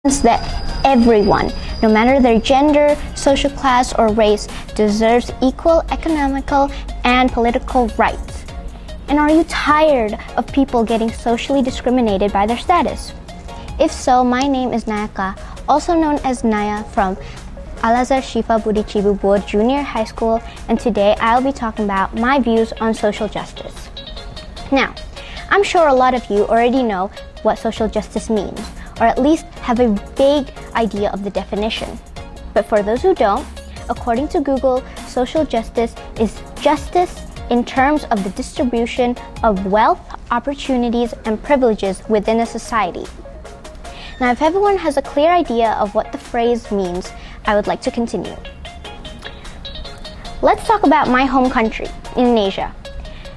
that everyone, no matter their gender, social class, or race, deserves equal economical and political rights. And are you tired of people getting socially discriminated by their status? If so, my name is Nayaka, also known as Naya from Al-Azhar Syifa Budi Cibubur Junior High School, and today I'll be talking about my views on social justice. Now, I'm sure a lot of you already know what social justice means, or at least have a vague idea of the definition. But for those who don't, according to Google, social justice is justice in terms of the distribution of wealth, opportunities, and privileges within a society. Now, if everyone has a clear idea of what the phrase means, I would like to continue. Let's talk about my home country, Indonesia.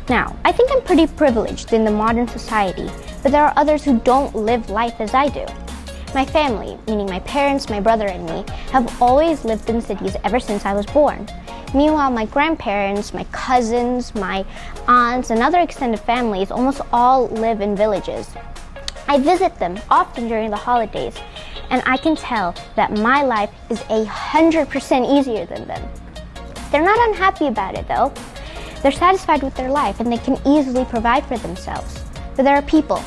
Now, I think I'm pretty privileged in the modern society, but there are others who don't live life as I do. My family, meaning my parents, my brother, and me, have always lived in cities ever since I was born. Meanwhile, my grandparents, my cousins, my aunts, and other extended families almost all live in villages. I visit them often during the holidays, and I can tell that my life is 100% easier than them. They're not unhappy about it, though. They're satisfied with their life, and they can easily provide for themselves. But there are people,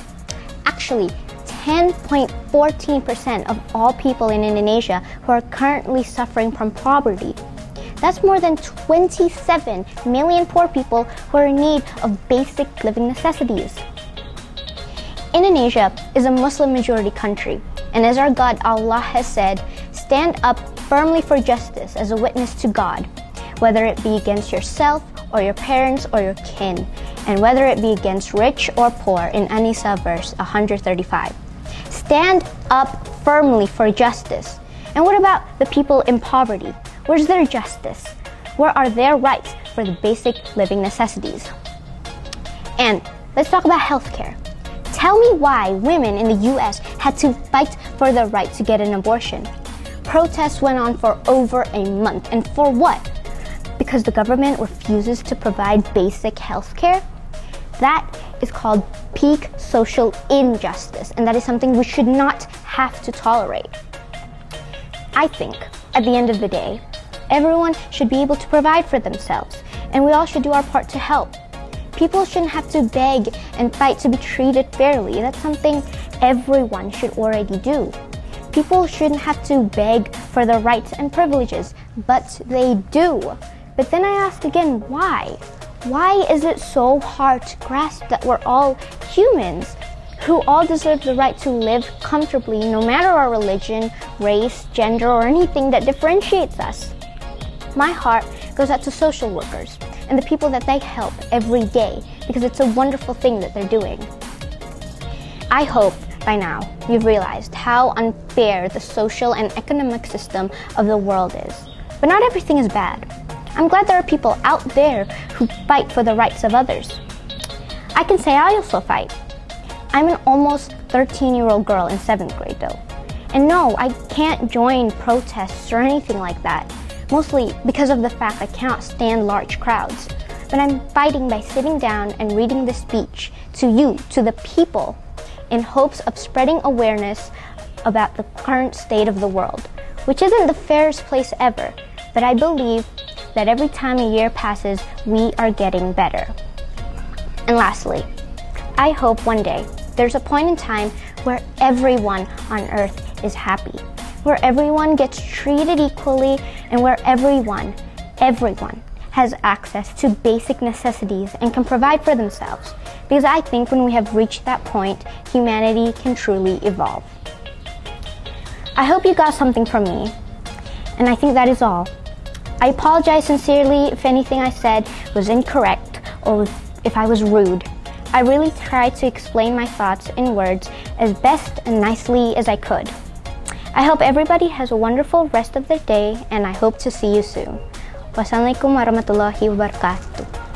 actually 10.14% of all people in Indonesia, who are currently suffering from poverty. That's more than 27 million poor people who are in need of basic living necessities. Indonesia is a Muslim majority country, and as our God Allah has said, stand up firmly for justice as a witness to God, whether it be against yourself or your parents or your kin, and whether it be against rich or poor in An-Nisa verse 135. Stand up firmly for justice. And what about the people in poverty? Where's their justice? Where are their rights for the basic living necessities? And let's talk about healthcare. Tell me why women in the US had to fight for the right to get an abortion. Protests went on for over a month, and for what? Because the government refuses to provide basic health care? That is called peak social injustice, and that is something we should not have to tolerate. I think, at the end of the day, everyone should be able to provide for themselves, and we all should do our part to help. People shouldn't have to beg and fight to be treated fairly. That's something everyone should already do. People shouldn't have to beg for their rights and privileges, but they do. But then I ask again, why? Why is it so hard to grasp that we're all humans who all deserve the right to live comfortably no matter our religion, race, gender, or anything that differentiates us? My heart goes out to social workers and the people that they help every day, because it's a wonderful thing that they're doing. I hope by now you've realized how unfair the social and economic system of the world is. But not everything is bad. I'm glad there are people out there who fight for the rights of others. I can say I also fight. I'm an almost 13-year-old girl in 7th grade though. And no, I can't join protests or anything like that, mostly because of the fact I cannot stand large crowds. But I'm fighting by sitting down and reading the speech to you, to the people, in hopes of spreading awareness about the current state of the world, which isn't the fairest place ever, but I believe that every time a year passes, we are getting better. And lastly, I hope one day there's a point in time where everyone on earth is happy, where everyone gets treated equally, and where everyone has access to basic necessities and can provide for themselves. Because I think when we have reached that point, humanity can truly evolve. I hope you got something from me, and I think that is all. I apologize sincerely if anything I said was incorrect or if I was rude. I really tried to explain my thoughts in words as best and nicely as I could. I hope everybody has a wonderful rest of their day, and I hope to see you soon. Wassalamualaikum warahmatullahi wabarakatuh.